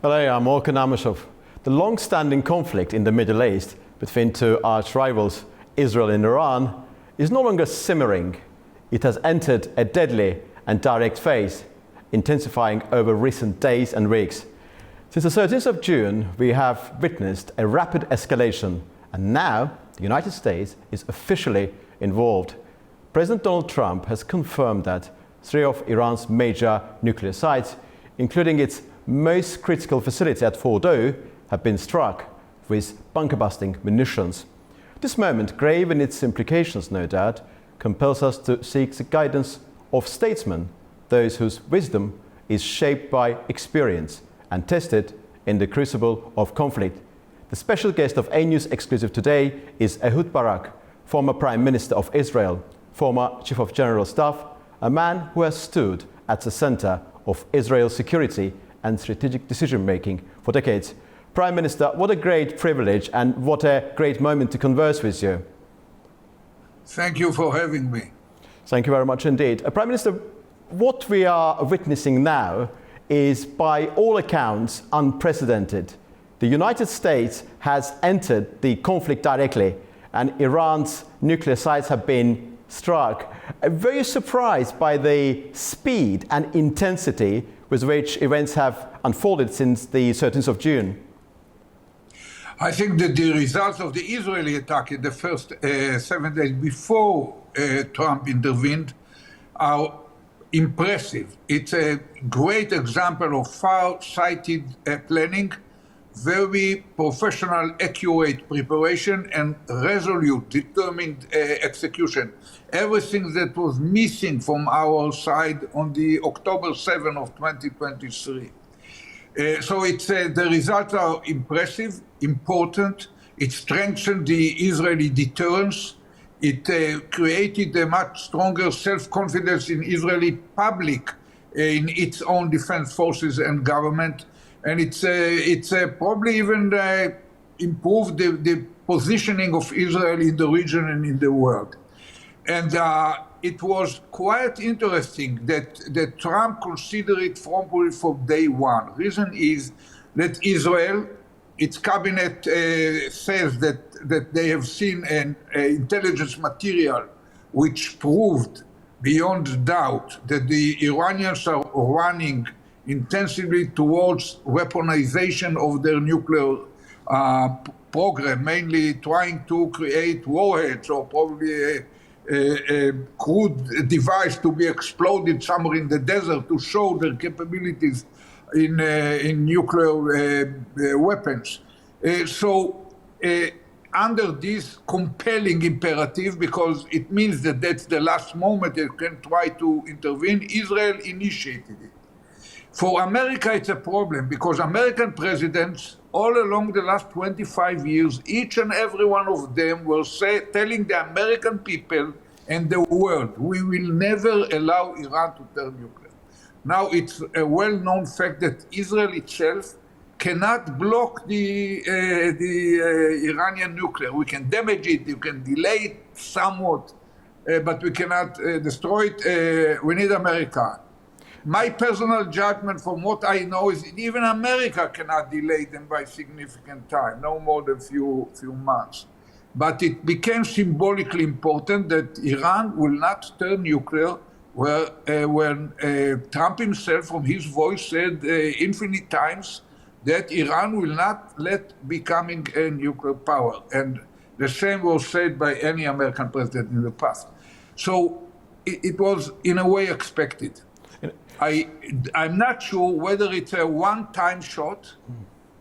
Hello, I'm Orkhan Amashov. The long-standing conflict in the Middle East between two arch rivals, Israel and Iran, is no longer simmering. It has entered a deadly and direct phase, intensifying over recent days and weeks. Since the 13th of June, we have witnessed a rapid escalation, and now the United States is officially involved. President Donald Trump has confirmed that 3 of Iran's major nuclear sites, including its most critical facility at Fordow, have been struck with bunker-busting munitions. This moment, grave in its implications, no doubt, compels us to seek the guidance of statesmen, those whose wisdom is shaped by experience and tested in the crucible of conflict. The special guest of AnewZ Exclusive today is Ehud Barak, former Prime Minister of Israel, former Chief of General Staff, a man who has stood at the center of Israel's security and strategic decision-making for decades. Prime Minister, what a great privilege and what a great moment to converse with you. Thank you for having me. Thank you very much indeed. Prime Minister, what we are witnessing now is, by all accounts, unprecedented. The United States has entered the conflict directly, and Iran's nuclear sites have been struck. Very surprised by the speed and intensity with which events have unfolded since the 13th of June. I think that the results of the Israeli attack in the first 7 days before Trump intervened are impressive. It's a great example of far-sighted planning, very professional, accurate preparation, and resolute, determined execution. Everything that was missing from our side on the October 7 of 2023. So the results are impressive, important. It strengthened the Israeli deterrence. It created a much stronger self-confidence in Israeli public, in its own defense forces and government. And it's probably even improved the positioning of Israel in the region and in the world. And it was quite interesting that Trump considered it formally from day one. Reason is that Israel, its cabinet says that they have seen an intelligence material which proved beyond doubt that the Iranians are running intensively towards weaponization of their nuclear program, mainly trying to create warheads or probably a crude device to be exploded somewhere in the desert to show their capabilities in nuclear weapons. Under this compelling imperative, because it means that that's the last moment they can try to intervene, Israel initiated it. For America, it's a problem because American presidents, all along the last 25 years, each and every one of them were telling the American people and the world, we will never allow Iran to turn nuclear. Now, it's a well-known fact that Israel itself cannot block the Iranian nuclear. We can damage it, you can delay it somewhat, but we cannot destroy it. We need America. My personal judgment from what I know is that even America cannot delay them by significant time, no more than few months. But it became symbolically important that Iran will not turn nuclear, when Trump himself, from his voice, said infinite times that Iran will not let becoming a nuclear power. And the same was said by any American president in the past. So it was, in a way, expected. I'm not sure whether it's a one-time shot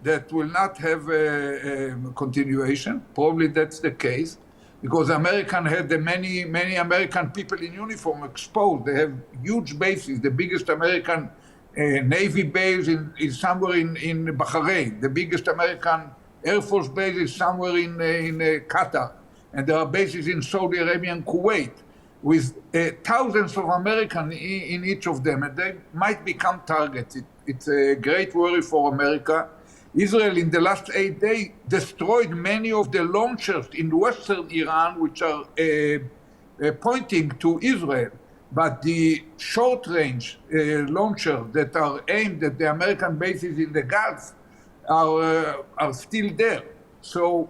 that will not have a continuation. Probably that's the case, because American had many American people in uniform exposed. They have huge bases. The biggest American Navy base is somewhere in Bahrain. The biggest American Air Force base is somewhere in Qatar. And there are bases in Saudi Arabia and Kuwait, with thousands of Americans in each of them, and they might become targets. It's a great worry for America. Israel, in the last 8 days, destroyed many of the launchers in western Iran, which are pointing to Israel. But the short-range launchers that are aimed at the American bases in the Gulf are still there. So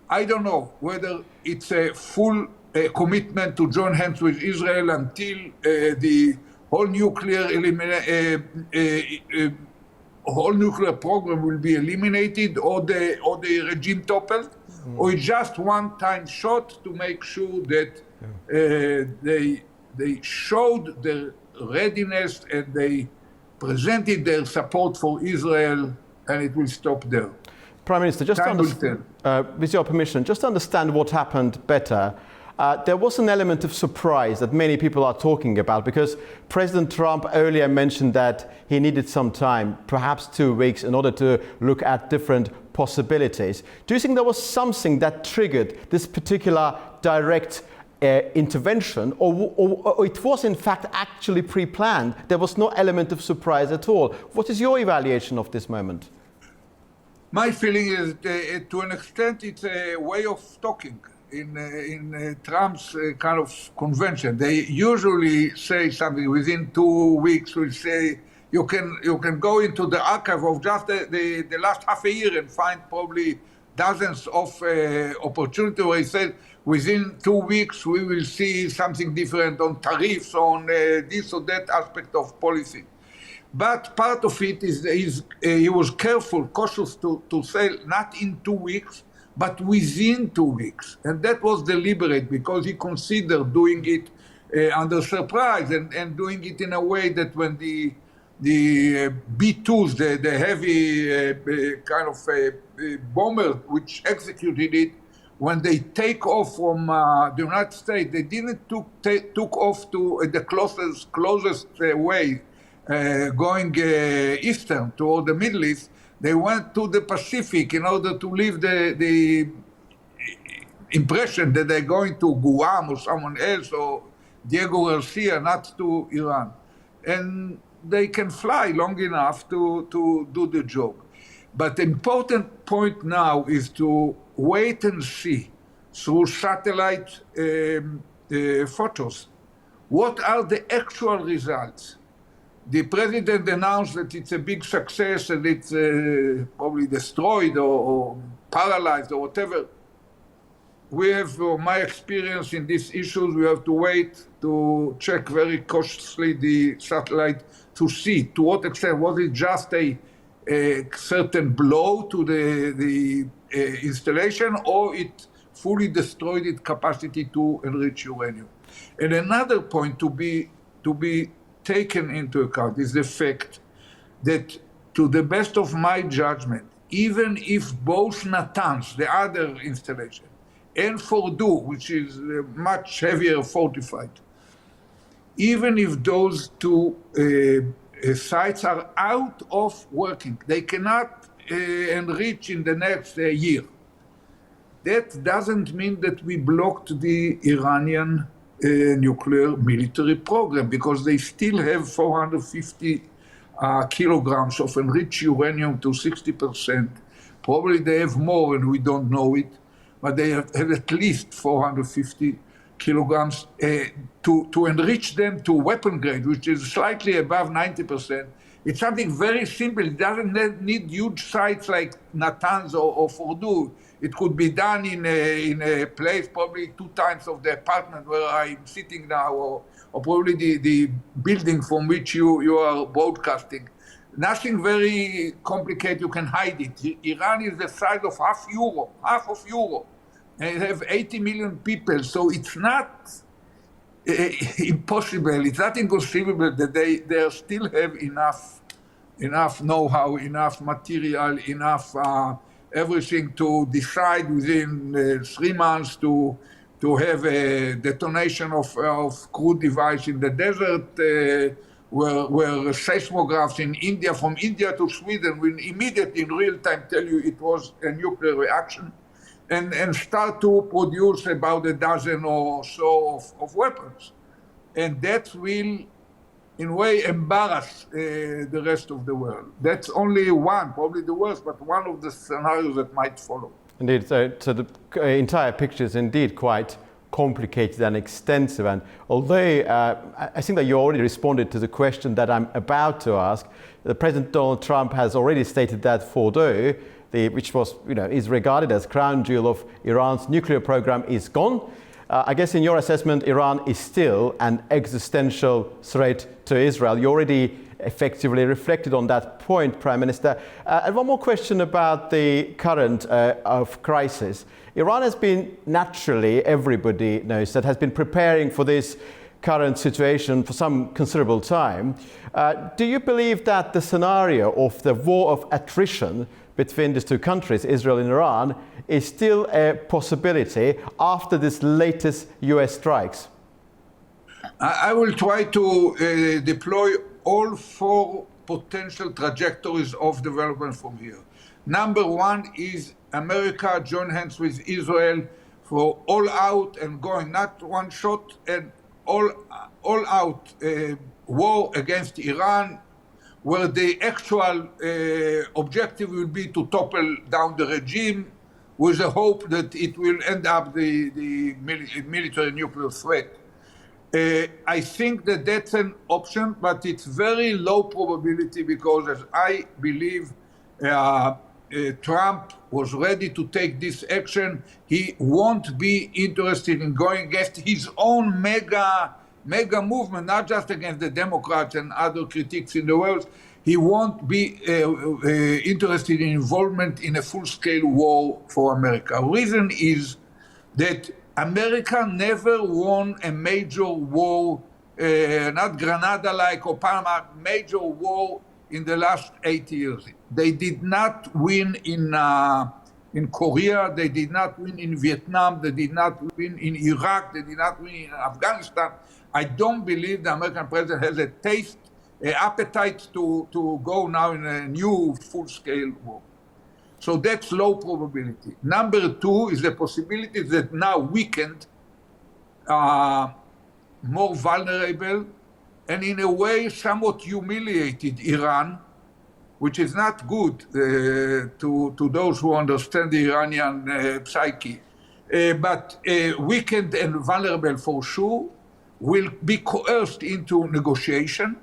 I don't know whether it's a full commitment to join hands with Israel until the whole nuclear program will be eliminated, or the regime toppled, or it's just one-time shot to make sure that they showed their readiness and they presented their support for Israel, and it will stop there. Prime Minister, just with your permission, just to understand what happened better, there was an element of surprise that many people are talking about, because President Trump earlier mentioned that he needed some time, perhaps 2 weeks, in order to look at different possibilities. Do you think there was something that triggered this particular direct intervention, or it was in fact actually pre-planned? There was no element of surprise at all. What is your evaluation of this moment? My feeling is, to an extent, it's a way of talking in Trump's kind of convention. They usually say something within 2 weeks. Will say you can go into the archive of just the last half a year and find probably dozens of opportunities where he said within 2 weeks we will see something different on tariffs, on this or that aspect of policy. But part of it is he was careful, cautious to say not in 2 weeks, but within 2 weeks. And that was deliberate, because he considered doing it under surprise and doing it in a way that when the B-2s, the heavy kind of bomber which executed it, when they take off from the United States, they didn't took off to the closest way, going eastern toward the Middle East. They went to the Pacific in order to leave the impression that they're going to Guam or someone else, or Diego Garcia, not to Iran. And they can fly long enough to do the job. But the important point now is to wait and see through satellite photos what are the actual results. The president announced that it's a big success and it's probably destroyed or paralyzed or whatever. We have, my experience in these issues, we have to wait to check very cautiously the satellite to see to what extent was it just a certain blow to the installation, or it fully destroyed its capacity to enrich uranium. And another point to be taken into account is the fact that, to the best of my judgment, even if both Natanz, the other installation, and Fordow, which is much heavier fortified, even if those two sites are out of working, they cannot enrich in the next year. That doesn't mean that we blocked the Iranian nuclear military program, because they still have 450 kilograms of enriched uranium to 60%. Probably they have more and we don't know it, but they have at least 450 kilograms to enrich them to weapon grade, which is slightly above 90%. It's something very simple. It doesn't need huge sites like Natanz or Fordow. It could be done in a place probably 2 times of the apartment where I'm sitting now, or probably the building from which you are broadcasting. Nothing very complicated, you can hide it. Iran is the size of half of Europe. And they have 80 million people, so it's not impossible, it's not inconceivable that they still have enough know-how, enough material, enough everything to decide within 3 months to have a detonation of crude device in the desert, where seismographs in India, from India to Sweden, will immediately in real time tell you it was a nuclear reaction, and start to produce about a dozen or so of weapons. And that will, in a way, embarrass the rest of the world. That's only one, probably the worst, but one of the scenarios that might follow. Indeed, so the entire picture is indeed quite complicated and extensive. And although I think that you already responded to the question that I'm about to ask, President Donald Trump has already stated that Fordo, which was, is regarded as crown jewel of Iran's nuclear program, is gone. I guess in your assessment, Iran is still an existential threat to Israel. You already effectively reflected on that point, Prime Minister. And one more question about the current crisis. Iran has been, naturally, everybody knows that, has been preparing for this current situation for some considerable time. Do you believe that the scenario of the war of attrition between these two countries, Israel and Iran, is still a possibility after this latest US strikes? I will try to deploy all four potential trajectories of development from here. Number one is America join hands with Israel for all out and going, not one shot, and all out war against Iran, where the actual objective will be to topple down the regime with the hope that it will end up the military nuclear threat. I think that that's an option, but it's very low probability because, as I believe, Trump was ready to take this action. He won't be interested in going against his own mega movement, not just against the Democrats and other critics in the world. He won't be interested in involvement in a full-scale war for America. Reason is that America never won a major war, not Grenada-like or Panama, major war in the last 8 years. They did not win in Korea, they did not win in Vietnam, they did not win in Iraq, they did not win in Afghanistan. I don't believe the American president has an appetite to go now in a new full-scale war. So that's low probability. Number two is the possibility that now weakened, more vulnerable, and in a way somewhat humiliated Iran, which is not good to those who understand the Iranian psyche. But weakened and vulnerable for sure, will be coerced into negotiation.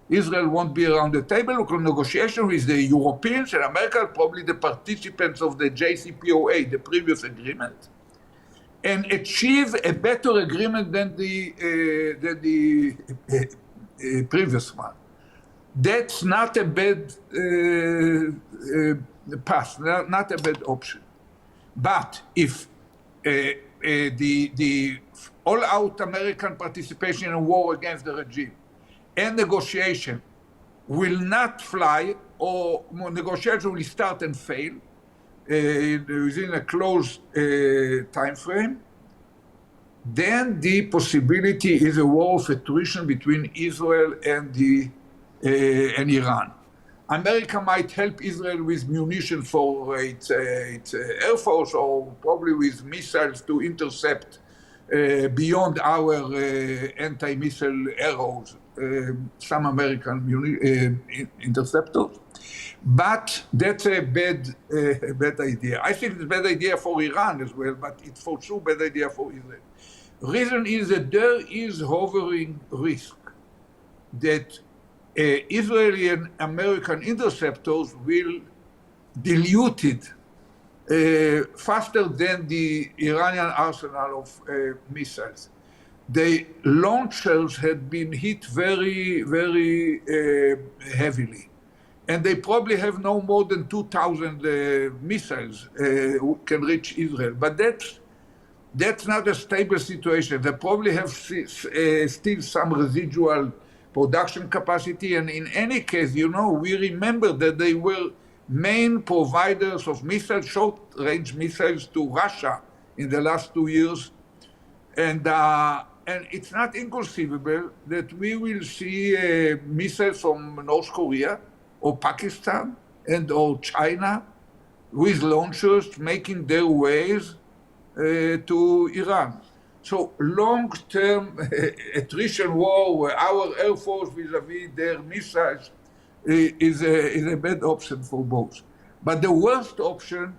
Israel won't be around the table. Look, negotiation with the Europeans and America, probably the participants of the JCPOA, the previous agreement, and achieve a better agreement than the previous one. That's not a bad path, not a bad option. But if the all-out American participation in a war against the regime and negotiation will not fly, or negotiation will start and fail within a close time frame, then the possibility is a war of attrition between Israel and Iran. America might help Israel with munitions for its air force, or probably with missiles to intercept beyond our anti-missile arrows, some American interceptors. But that's a bad idea. I think it's a bad idea for Iran as well, but it's for sure a bad idea for Israel. Reason is that there is hovering risk that Israeli and American interceptors will dilute it faster than the Iranian arsenal of missiles. The launchers had been hit very, very heavily. And they probably have no more than 2,000 missiles who can reach Israel. But that's not a stable situation. They probably have still some residual production capacity. And in any case, we remember that they were main providers of missiles, short-range missiles to Russia in the last 2 years. And it's not inconceivable that we will see missiles from North Korea or Pakistan and or China with launchers making their ways to Iran. So long-term attrition war where our Air Force vis-a-vis their missiles is a bad option for both. But the worst option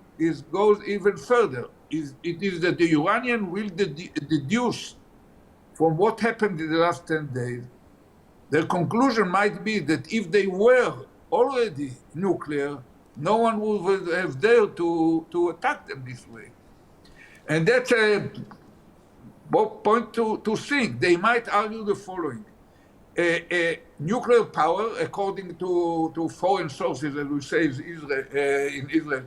goes even further. it is that the Iranian will deduce from what happened in the last 10 days. Their conclusion might be that if they were already nuclear, no one would have dared to attack them this way. And that's a point to think. They might argue the following. Nuclear power, according to foreign sources, as we say in Israel,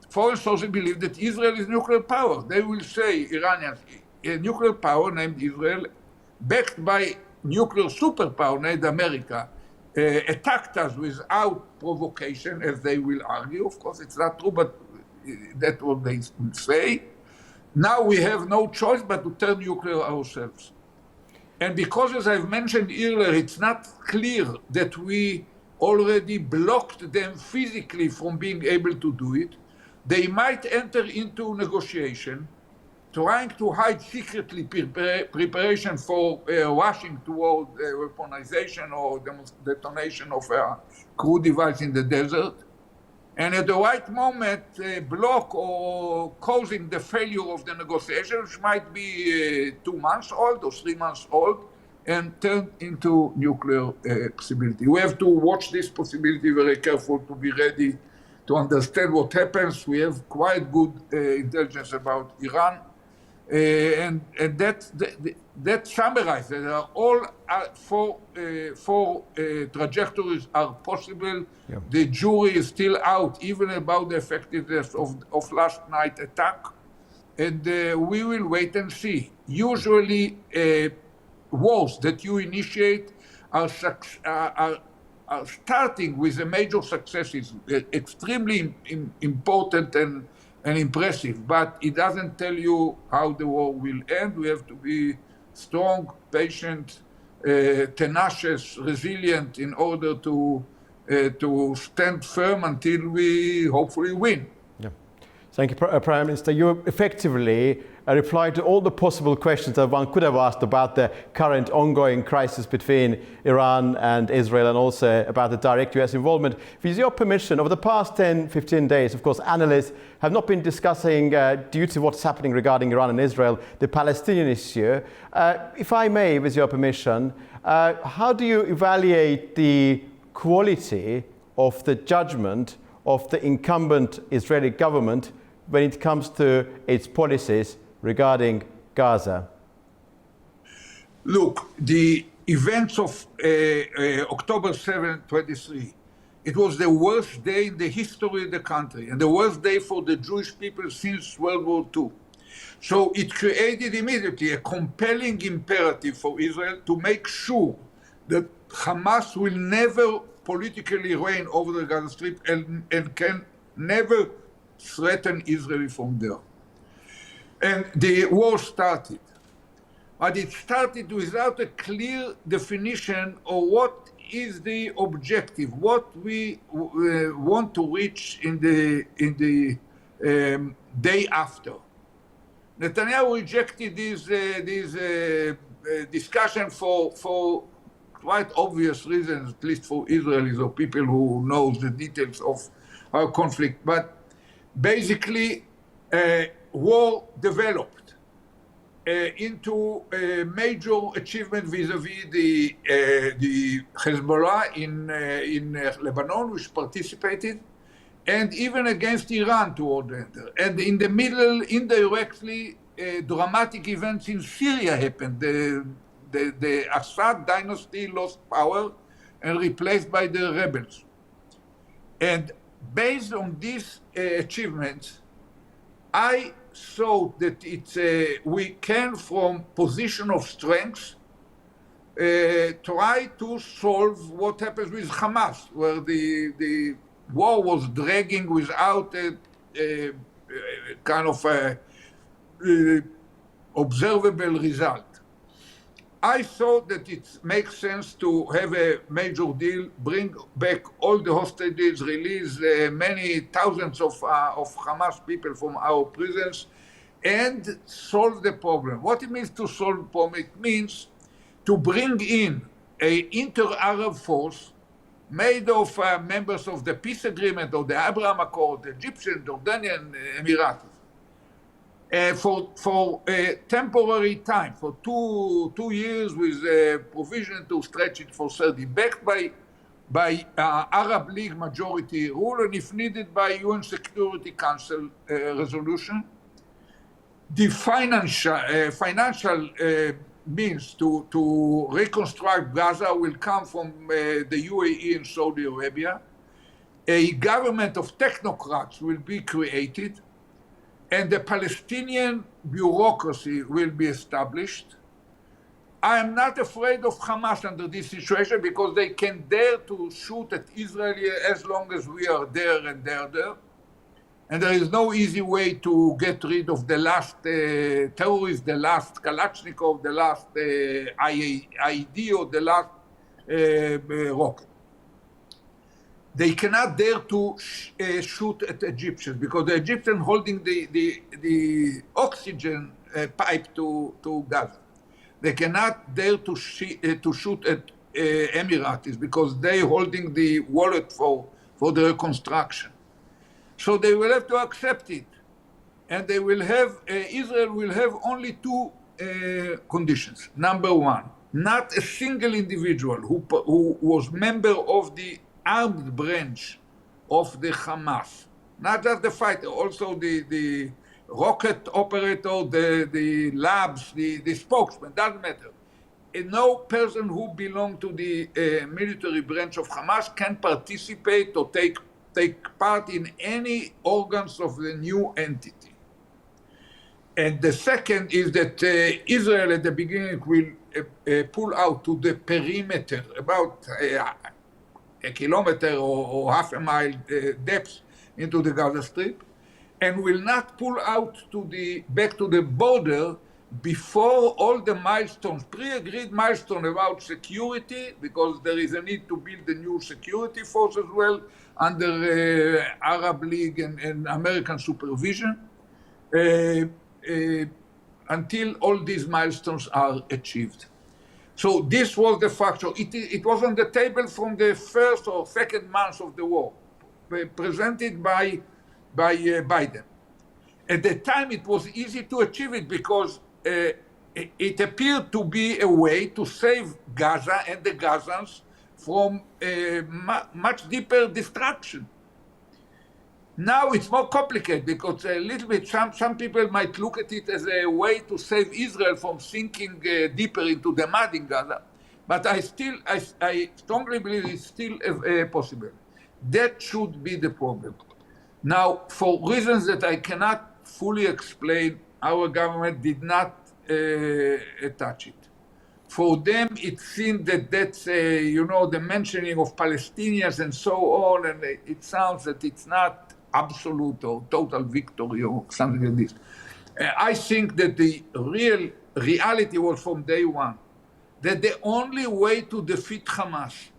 foreign sources believe that Israel is nuclear power. They will say, Iranians, a nuclear power named Israel, backed by nuclear superpower named America, attacked us without provocation, as they will argue. Of course, it's not true, but that's what they will say. Now we have no choice but to turn nuclear ourselves. And because, as I've mentioned earlier, it's not clear that we already blocked them physically from being able to do it, they might enter into negotiation, trying to hide secretly preparation for rushing toward weaponization or detonation of a crude device in the desert. And at the right moment, block or causing the failure of the negotiation, which might be 2 months old or 3 months old, and turn into nuclear possibility. We have to watch this possibility very careful to be ready to understand what happens. We have quite good intelligence about Iran. And that summarizes that all four trajectories are possible. Yeah. The jury is still out, even about the effectiveness of last night's attack. And we will wait and see. Usually, wars that you initiate are starting with the major successes, extremely important and impressive, but it doesn't tell you how the war will end. We have to be strong, patient, tenacious, resilient in order to stand firm until we hopefully win. Yeah. Thank you, Prime Minister. You effectively replied to all the possible questions that one could have asked about the current ongoing crisis between Iran and Israel, and also about the direct US involvement. With your permission, over the past 10-15 days, of course, analysts have not been discussing, due to what's happening regarding Iran and Israel, the Palestinian issue. If I may, with your permission, how do you evaluate the quality of the judgment of the incumbent Israeli government when it comes to its policies regarding Gaza? Look, the events of October 7, 23, it was the worst day in the history of the country and the worst day for the Jewish people since World War II. So it created immediately a compelling imperative for Israel to make sure that Hamas will never politically reign over the Gaza Strip and can never threaten Israel from there. And the war started. But it started without a clear definition of what is the objective, what we want to reach in the day after. Netanyahu rejected this discussion for quite obvious reasons, at least for Israelis or people who knows the details of our conflict. But basically, war developed into a major achievement vis-a-vis the Hezbollah in Lebanon, which participated, and even against Iran toward the end. And in the middle, indirectly, dramatic events in Syria happened. The Assad dynasty lost power and replaced by the rebels. And based on these achievements, I thought that we can, from position of strength, try to solve what happens with Hamas, where the war was dragging without a kind of observable result. I thought that it makes sense to have a major deal, bring back all the hostages, release many thousands of Hamas people from our prisons, and solve the problem. What it means to solve the problem? It means to bring in an inter-Arab force made of members of the peace agreement or the Abraham Accord, Egyptian, Jordanian, Emiratis, for a temporary time, for two years with provision to stretch it for 30, backed by Arab League majority rule, and if needed by UN Security Council resolution. The financial means to reconstruct Gaza will come from the UAE and Saudi Arabia. A government of technocrats will be created, and the Palestinian bureaucracy will be established. I am not afraid of Hamas under this situation because they can dare to shoot at Israel as long as we are there and they're there. And there is no easy way to get rid of the last terrorist, the last Kalashnikov, the last IED, or the last rocket. They cannot dare to shoot at Egyptians because the Egyptians holding the oxygen pipe to Gaza. They cannot dare to shoot at Emiratis because they holding the wallet for the reconstruction. So they will have to accept it, and they will have Israel will have only two conditions. Number one, not a single individual who was member of the armed branch of the Hamas, not just the fighter, also the rocket operator, the labs, the spokesman, doesn't matter. And no person who belongs to the military branch of Hamas can participate or take part in any organs of the new entity. And the second is that Israel at the beginning will pull out to the perimeter, about a kilometer or half a mile depth into the Gaza Strip, and will not pull out back to the border before all the milestones, pre-agreed milestones about security, because there is a need to build a new security force as well under Arab League and American supervision, until all these milestones are achieved. So this was the factor. It was on the table from the first or second month of the war, presented by Biden. At the time, it was easy to achieve it because it appeared to be a way to save Gaza and the Gazans from much deeper destruction. Now it's more complicated because a little bit, some people might look at it as a way to save Israel from sinking deeper into the mud in Gaza. But I strongly believe it's still possible. That should be the problem. Now, for reasons that I cannot fully explain, our government did not touch it. For them, it seemed that that's, the mentioning of Palestinians and so on, and it sounds that it's not absolute or total victory or something like this. I think that the real reality was from day one that the only way to defeat Hamas,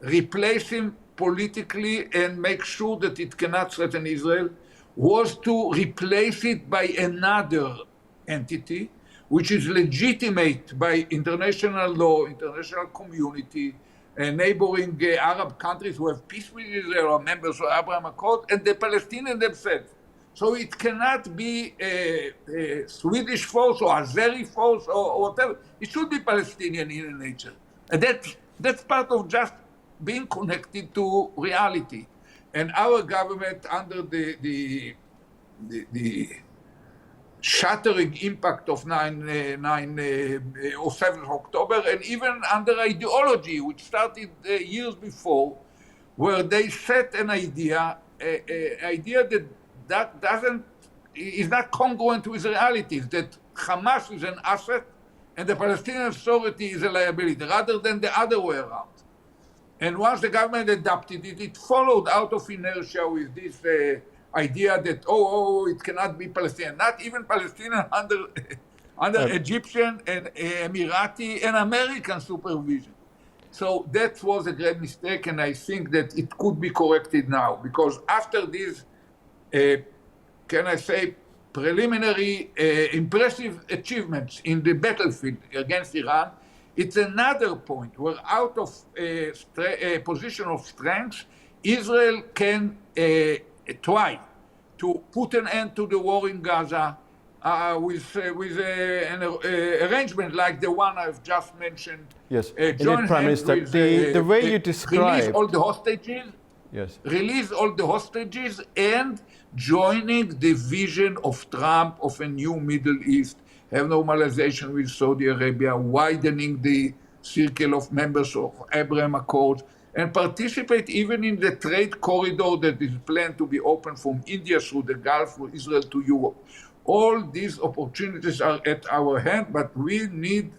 replace him politically and make sure that it cannot threaten Israel, was to replace it by another entity which is legitimate by international law, international community, neighboring Arab countries who have peace with Israel or members of Abraham Accord, and the Palestinians themselves. So it cannot be a Swedish force or Azeri force or whatever. It should be Palestinian in nature. And that's part of just being connected to reality. And our government, under the shattering impact of 7th October, and even under ideology, which started years before, where they set an idea that is not congruent with realities, that Hamas is an asset and the Palestinian Authority is a liability, rather than the other way around. And once the government adopted it, it followed out of inertia with this idea that, it cannot be Palestinian. Not even Palestinian under Egyptian and Emirati and American supervision. So that was a great mistake, and I think that it could be corrected now, because after these, preliminary impressive achievements in the battlefield against Iran, It's another point where out of a position of strength, Israel can try to put an end to the war in Gaza with an arrangement like the one I've just mentioned. Yes, Join Prime hands Minister, with, the way you release described... all the hostages, Yes. release all the hostages, and joining the vision of Trump of a new Middle East, have normalization with Saudi Arabia, widening the circle of members of Abraham Accords, and participate even in the trade corridor that is planned to be open from India through the Gulf, from Israel to Europe. All these opportunities are at our hand, but we need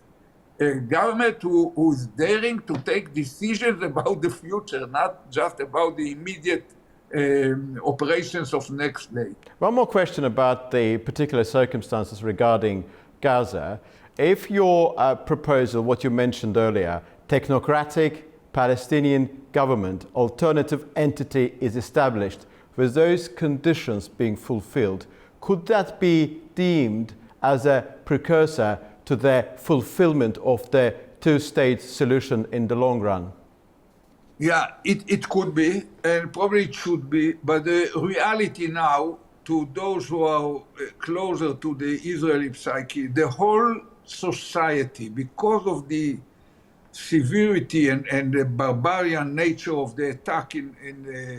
a government who is daring to take decisions about the future, not just about the immediate operations of next day. One more question about the particular circumstances regarding Gaza. If your proposal, what you mentioned earlier, technocratic Palestinian government, alternative entity is established with those conditions being fulfilled, could that be deemed as a precursor to the fulfillment of the two-state solution in the long run? Yeah, it could be, and probably it should be, but the reality now, to those who are closer to the Israeli psyche, the whole society, because of the severity and the barbarian nature of the attack on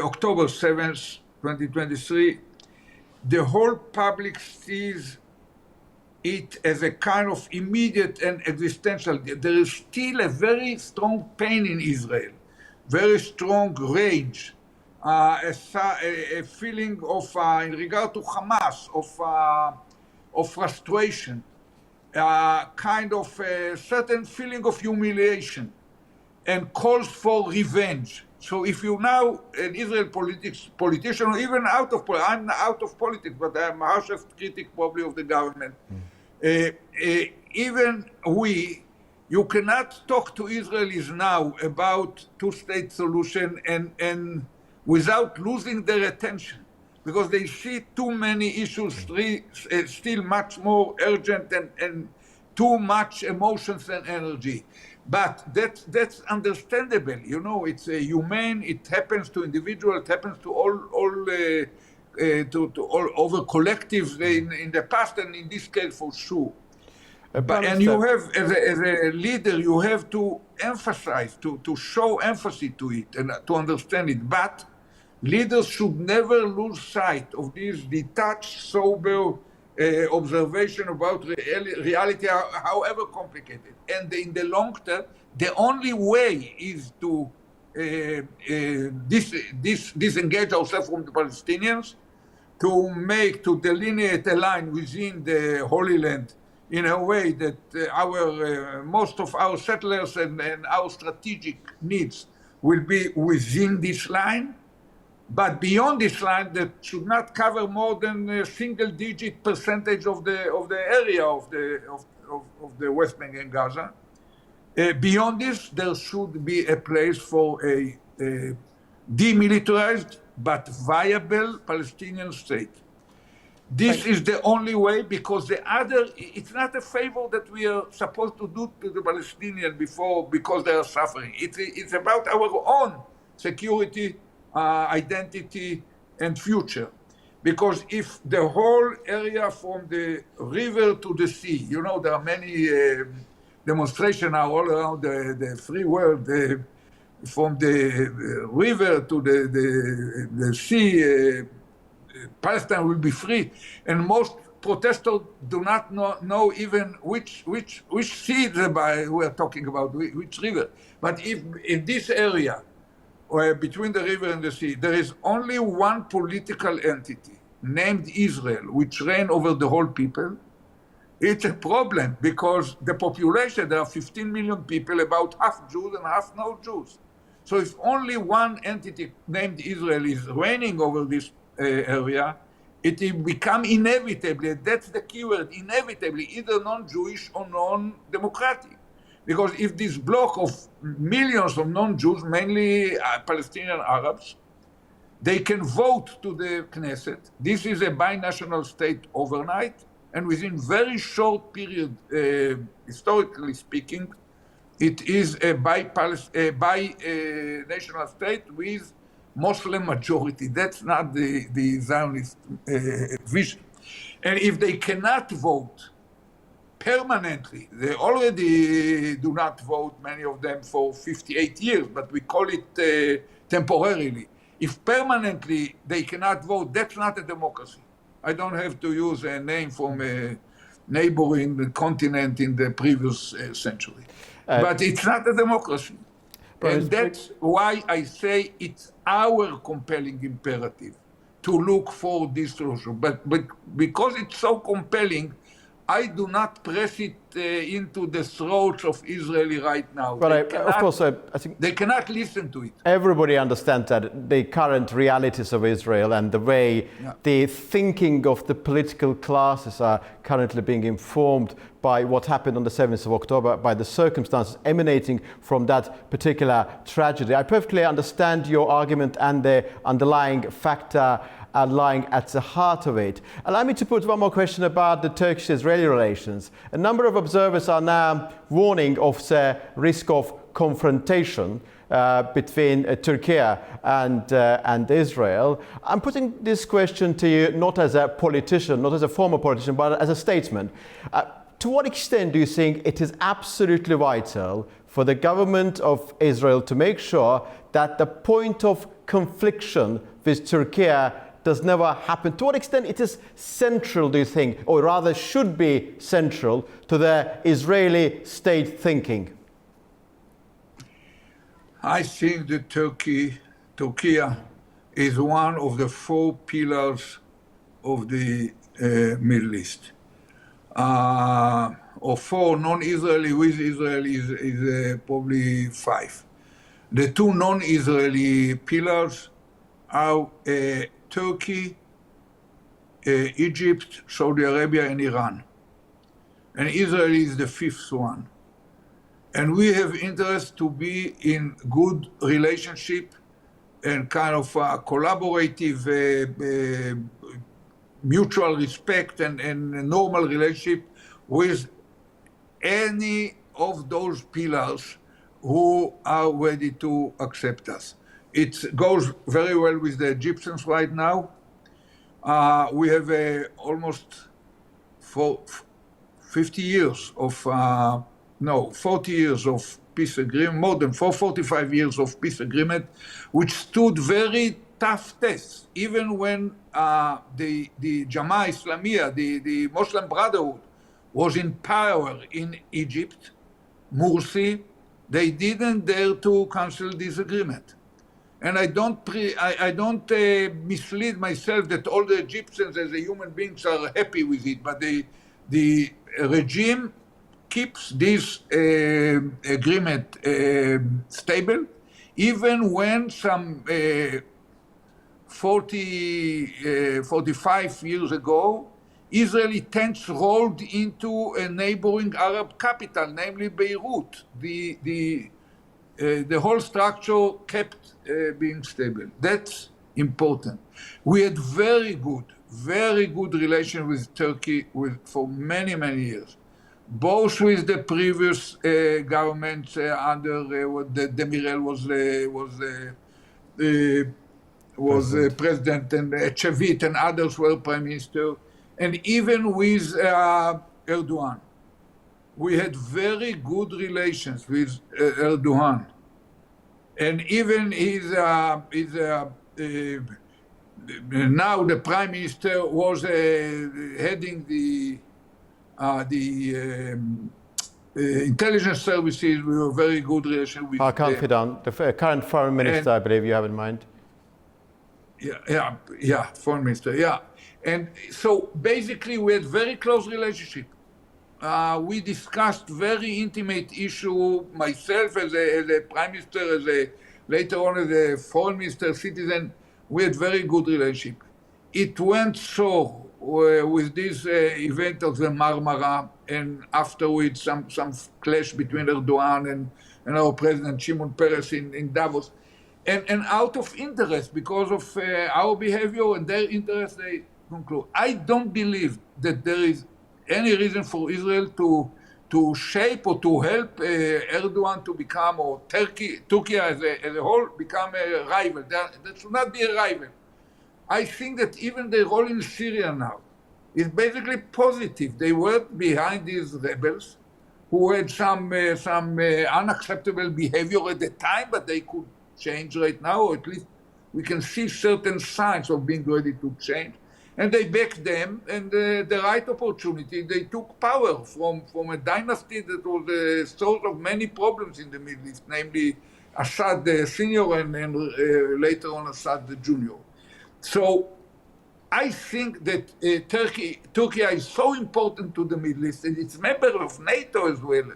October 7th, 2023, the whole public sees it as a kind of immediate and existential. There is still a very strong pain in Israel, very strong rage, a feeling of, in regard to Hamas, of frustration, kind of a certain feeling of humiliation, and calls for revenge. So if you now, an Israel politician, or even out of politics, I'm out of politics, but I'm the harshest critic probably of the government. Even you cannot talk to Israelis now about two-state solution and without losing their attention, because they see too many issues still much more urgent and too much emotions and energy. But that's understandable. You know, it's humane. It happens to individuals. It happens to all over collectives in the past, and in this case for sure. And you have, as a leader, you have to emphasize, to show emphasis to it and to understand it. But leaders should never lose sight of this detached, sober observation about reality, however complicated. And in the long term, the only way is to disengage ourselves from the Palestinians, to delineate a line within the Holy Land in a way that most of our settlers and our strategic needs will be within this line. But beyond this line, that should not cover more than a single-digit percentage of the area of the West Bank and Gaza. Beyond this, there should be a place for a demilitarized but viable Palestinian state. This is the only way, because the other, it's not a favor that we are supposed to do to the Palestinians because they are suffering. It's about our own security, identity, and future. Because if the whole area from the river to the sea, you know, there are many demonstrations now all around the free world, from the river to the sea, Palestine will be free. And most protesters do not know even which sea we are talking about, which river. But if in this area, between the river and the sea, there is only one political entity named Israel, which reigns over the whole people, it's a problem, because the population, there are 15 million people, about half Jews and half no Jews. So if only one entity named Israel is reigning over this area, it will become inevitably, that's the keyword, inevitably, either non-Jewish or non-democratic. Because if this block of millions of non-Jews, mainly Palestinian Arabs, they can vote to the Knesset. This is a binational state overnight. and within very short period, historically speaking, it is a bi-national state with Muslim majority. That's not the Zionist vision. And if they cannot vote permanently, they already do not vote, many of them, for 58 years, but we call it temporarily. If permanently they cannot vote, that's not a democracy. I don't have to use a name from a neighboring continent in the previous century. But it's not a democracy. And that's why I say it's our compelling imperative to look for this solution. But because it's so compelling, I do not press it into the throats of Israeli right now. But of course, I think they cannot listen to it. Everybody understands that the current realities of Israel and the way the thinking of the political classes are currently being informed by what happened on the 7th of October, by the circumstances emanating from that particular tragedy. I perfectly understand your argument and the underlying factor lying at the heart of it. Allow me to put one more question about the Turkish-Israeli relations. A number of observers are now warning of the risk of confrontation between Turkey and Israel. I'm putting this question to you not as a politician, not as a former politician, but as a statesman. To what extent do you think it is absolutely vital for the government of Israel to make sure that the point of confliction with Turkey does never happen? To what extent it is central, do you think, or rather should be central to the Israeli state thinking? I think that Turkey is one of the four pillars of the Middle East. Or four, non-Israeli with Israel is probably five. The two non-Israeli pillars are Turkey, Egypt, Saudi Arabia, and Iran. And Israel is the fifth one. And we have interest to be in good relationship and kind of collaborative, mutual respect and normal relationship with any of those pillars who are ready to accept us. It goes very well with the Egyptians right now. We have almost 40 years of peace agreement, more than 45 years of peace agreement, which stood very tough tests. Even when the Jamaah Islamiyah, the Muslim Brotherhood, was in power in Egypt, Morsi, they didn't dare to cancel this agreement. And I don't mislead myself that all the Egyptians as a human beings are happy with it, but the regime keeps this agreement stable, even when some 45 years ago, Israeli tanks rolled into a neighboring Arab capital, namely Beirut. The whole structure kept being stable. That's important. We had very good relations with Turkey for many, many years, both with the previous government under what the Demirel was president, and Chavit and others were prime minister, and even with Erdogan. We had very good relations with Erdogan. And even now the prime minister was heading the intelligence services. We were very good relation with Orkhan Fidan, the current foreign minister, I believe you have in mind. Yeah, foreign minister, yeah. And so basically we had very close relationship. We discussed very intimate issue, myself as a prime minister, later on as a foreign minister, citizen. We had very good relationship. It went so with this event of the Marmara, and afterwards some clash between Erdogan and our president Shimon Peres in Davos. And out of interest, because of our behavior and their interest, they conclude. I don't believe that there is any reason for Israel to shape or to help Erdogan to become, or Turkey as a whole, become a rival. That should not be a rival. I think that even the role in Syria now is basically positive. They worked behind these rebels who had some unacceptable behavior at the time, but they could change right now, or at least we can see certain signs of being ready to change. And they backed them, and the right opportunity, they took power from a dynasty that was the source of many problems in the Middle East, namely Assad Senior and later on Assad Junior. So I think that Turkey is so important to the Middle East, and it's a member of NATO as well,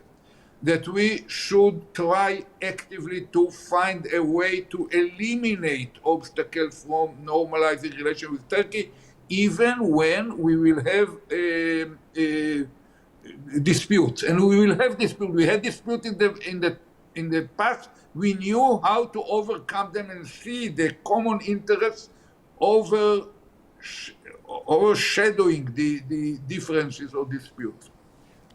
that we should try actively to find a way to eliminate obstacles from normalizing relations with Turkey, even when we will have disputes. And we will have disputes. We had disputes in the past. We knew how to overcome them and see the common interests overshadowing the differences or disputes.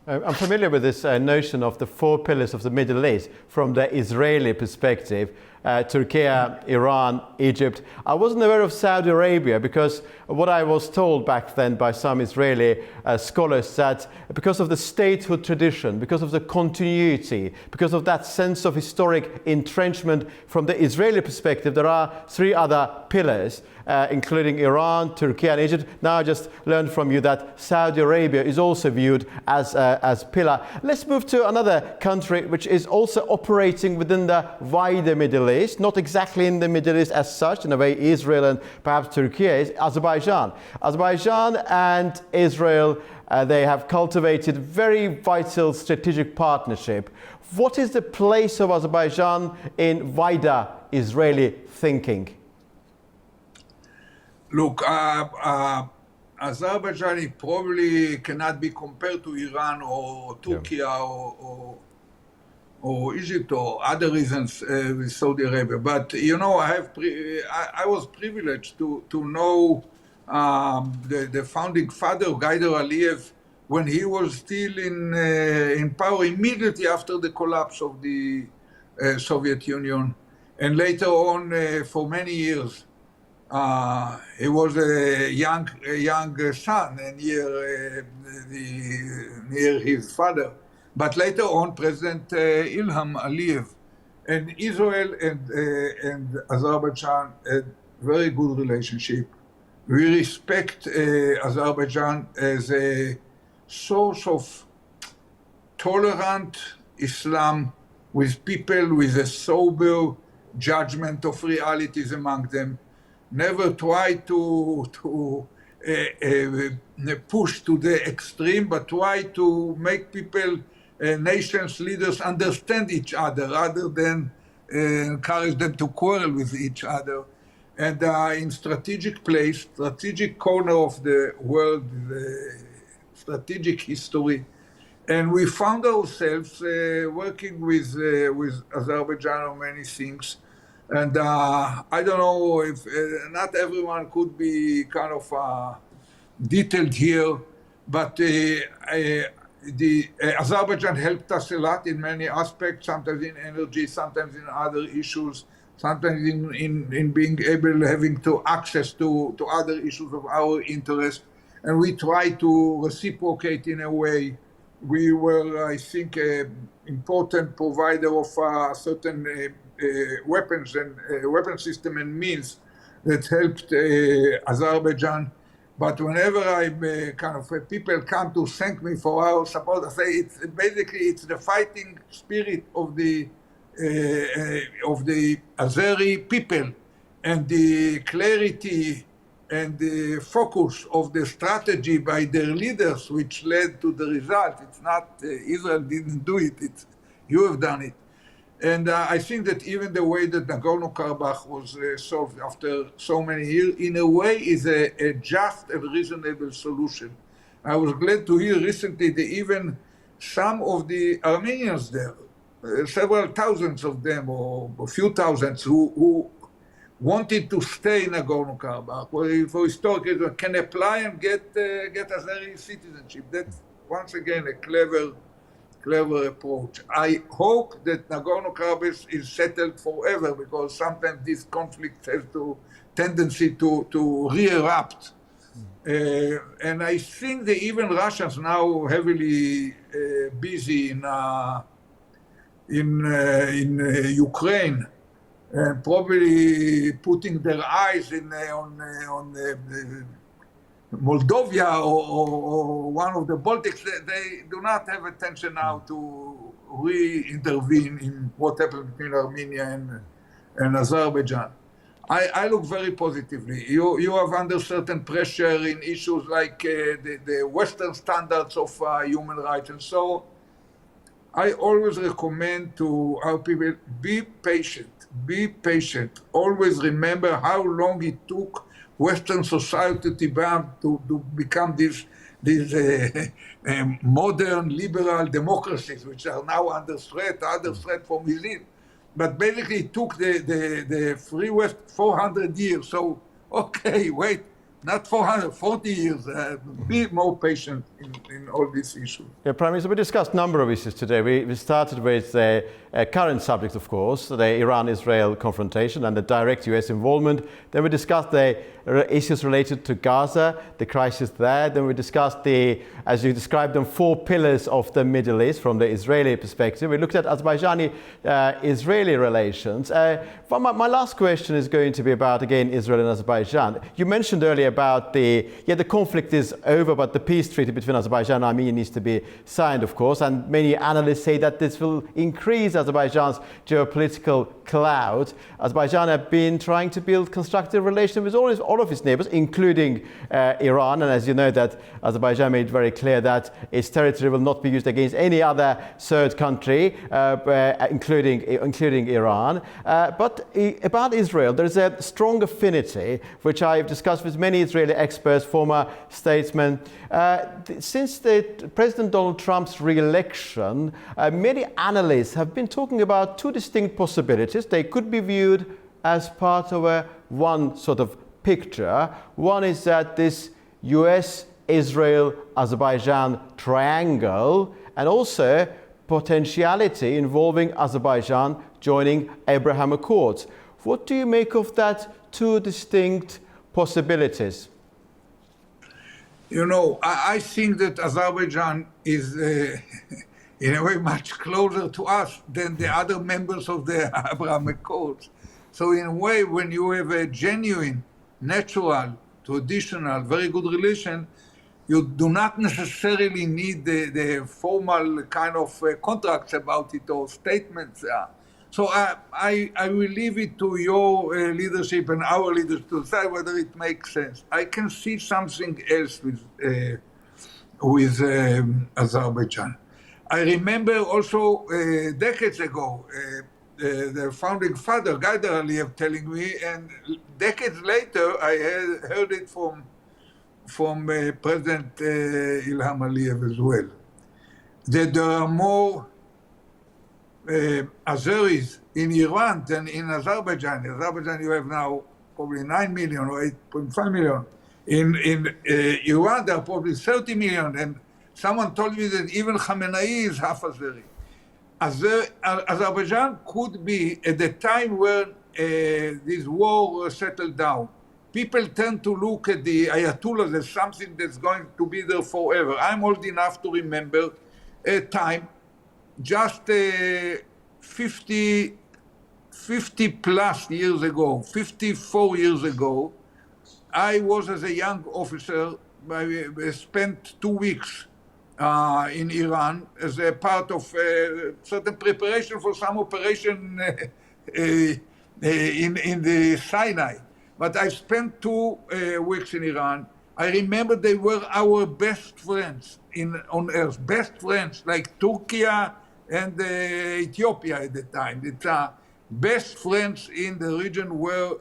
I'm familiar with this notion of the four pillars of the Middle East from the Israeli perspective. Turkey, Iran, Egypt. I wasn't aware of Saudi Arabia because what I was told back then by some Israeli scholars that because of the statehood tradition, because of the continuity, because of that sense of historic entrenchment from the Israeli perspective, there are three other pillars, including Iran, Turkey and Egypt. Now I just learned from you that Saudi Arabia is also viewed as pillar. Let's move to another country which is also operating within the wider Middle East, not exactly in the Middle East as such, in a way Israel and perhaps Turkey is, Azerbaijan. Azerbaijan and Israel, they have cultivated very vital strategic partnership. What is the place of Azerbaijan in wider Israeli thinking? Look, Azerbaijan probably cannot be compared to Iran or Turkey or Egypt or other reasons with Saudi Arabia. But, you know, I was privileged to know the founding father, Gaidar Aliyev, when he was still in power immediately after the collapse of the Soviet Union. And later on, for many years, he was a young son and near his father. But later on, President Ilham Aliyev and Israel and Azerbaijan had very good relationship. We respect Azerbaijan as a source of tolerant Islam with people with a sober judgment of realities among them. Never try to push to the extreme, but try to make people, nations, leaders understand each other rather than encourage them to quarrel with each other. And in strategic place, strategic corner of the world, strategic history. And we found ourselves working with Azerbaijan on many things. And I don't know if not everyone could be kind of detailed here, but Azerbaijan helped us a lot in many aspects, sometimes in energy, sometimes in other issues, sometimes in being able, having to access to other issues of our interest. And we try to reciprocate in a way. We were, I think, an important provider of certain weapons and weapon system and means that helped Azerbaijan. But whenever people come to thank me for our support, I say it's the fighting spirit of the Azeri people and the clarity and the focus of the strategy by their leaders, which led to the result. It's not Israel didn't do it; you have done it. And I think that even the way that Nagorno-Karabakh was solved after so many years, in a way, is a just and reasonable solution. I was glad to hear recently that even some of the Armenians there, several thousands of them, or a few thousands, who wanted to stay in Nagorno-Karabakh, for historical reasons, can apply and get Azeri citizenship. That's, once again, a clever approach. I hope that Nagorno-Karabakh is settled forever, because sometimes this conflict has the tendency to re-erupt. And I think that even Russians now heavily busy in Ukraine, probably putting their eyes on Moldova or one of the Baltics. They do not have attention now to re-intervene in what happened between Armenia and Azerbaijan. I look very positively. You have under certain pressure in issues like the Western standards of human rights, and so I always recommend to our people, be patient. Always remember how long it took Western society to become these modern liberal democracies, which are now under threat from within. But basically it took the Free West 400 years. So, okay, wait, not 440 years. Be more patient in all these issues. Yeah, Prime Minister, we discussed a number of issues today. We started with the current subject, of course, the Iran-Israel confrontation and the direct US involvement. Then we discussed the issues related to Gaza, the crisis there. Then we discussed as you described them, 4 pillars of the Middle East from the Israeli perspective. We looked at Azerbaijani-Israeli relations. My last question is going to be about, again, Israel and Azerbaijan. You mentioned earlier about the conflict is over, but the peace treaty between Azerbaijan and Armenia needs to be signed, of course. And many analysts say that this will increase Azerbaijan's geopolitical cloud. Azerbaijan have been trying to build constructive relations with all of its neighbors, including Iran. And as you know, that Azerbaijan made very clear that its territory will not be used against any other third country, including Iran. But about Israel, there is a strong affinity, which I've discussed with many Israeli experts, former statesmen. Since President Donald Trump's re-election, many analysts have been talking about 2 distinct possibilities. They could be viewed as part of one sort of picture. One is that this US, Israel, Azerbaijan triangle, and also potentiality involving Azerbaijan joining Abraham Accords. What do you make of that 2 distinct possibilities? You know, I think that Azerbaijan is in a way much closer to us than the other members of the Abraham Accords. So in a way, when you have a genuine, natural, traditional, very good relation, you do not necessarily need the formal kind of contracts about it or statements. So I will leave it to your leadership and our leaders to decide whether it makes sense. I can see something else with Azerbaijan. I remember also decades ago, the founding father, Gaidar Aliyev, telling me, and decades later, I heard it from President Ilham Aliyev as well, that there are more Azeris in Iran than in Azerbaijan. In Azerbaijan, you have now probably 9 million or 8.5 million. In Iran, there are probably 30 million. And someone told me that even Khamenei is half Azeri. Azerbaijan could be, at the time when this war settled down, people tend to look at the Ayatollahs as something that's going to be there forever. I'm old enough to remember a time just 50 plus years ago, 54 years ago, I was, as a young officer, I spent 2 weeks in Iran as a part of certain preparation for some operation in the Sinai. But I spent 2 weeks in Iran. I remember they were our best friends on earth, best friends, like Turkey and Ethiopia at the time. The best friends in the region were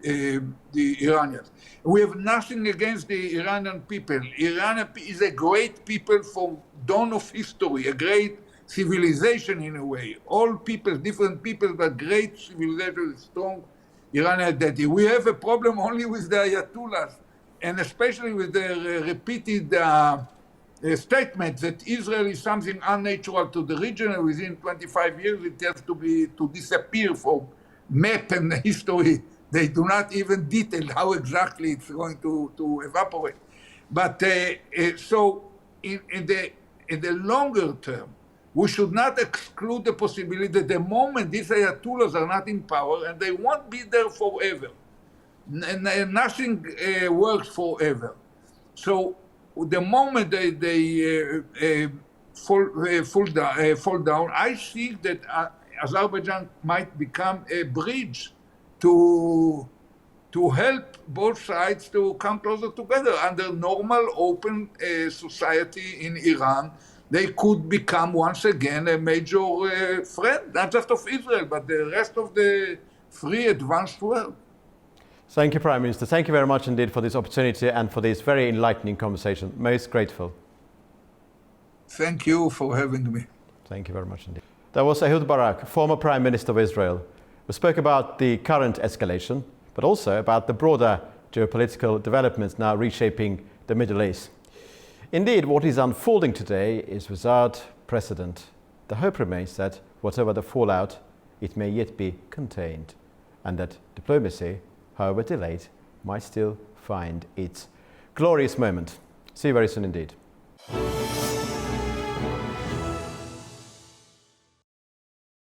the Iranians. We have nothing against the Iranian people. Iran is a great people from dawn of history, a great civilization in a way. All people, different people, but great civilization, strong Iran identity. We have a problem only with the Ayatollahs, and especially with the repeated statement that Israel is something unnatural to the region, and within 25 years it has to disappear from map and history. They do not even detail how exactly it's going to evaporate. But so in the longer term, we should not exclude the possibility that the moment these Ayatollahs are not in power, and they won't be there forever, nothing works forever. So the moment they fall down, I think that Azerbaijan might become a bridge to help both sides to come closer together. Under normal, open society in Iran, they could become once again a major friend, not just of Israel, but the rest of the free, advanced world. Thank you, Prime Minister. Thank you very much indeed for this opportunity and for this very enlightening conversation. Most grateful. Thank you for having me. Thank you very much indeed. That was Ehud Barak, former Prime Minister of Israel. We spoke about the current escalation, but also about the broader geopolitical developments now reshaping the Middle East. Indeed, what is unfolding today is without precedent. The hope remains that whatever the fallout, it may yet be contained, and that diplomacy, however delayed, might still find its glorious moment. See you very soon indeed.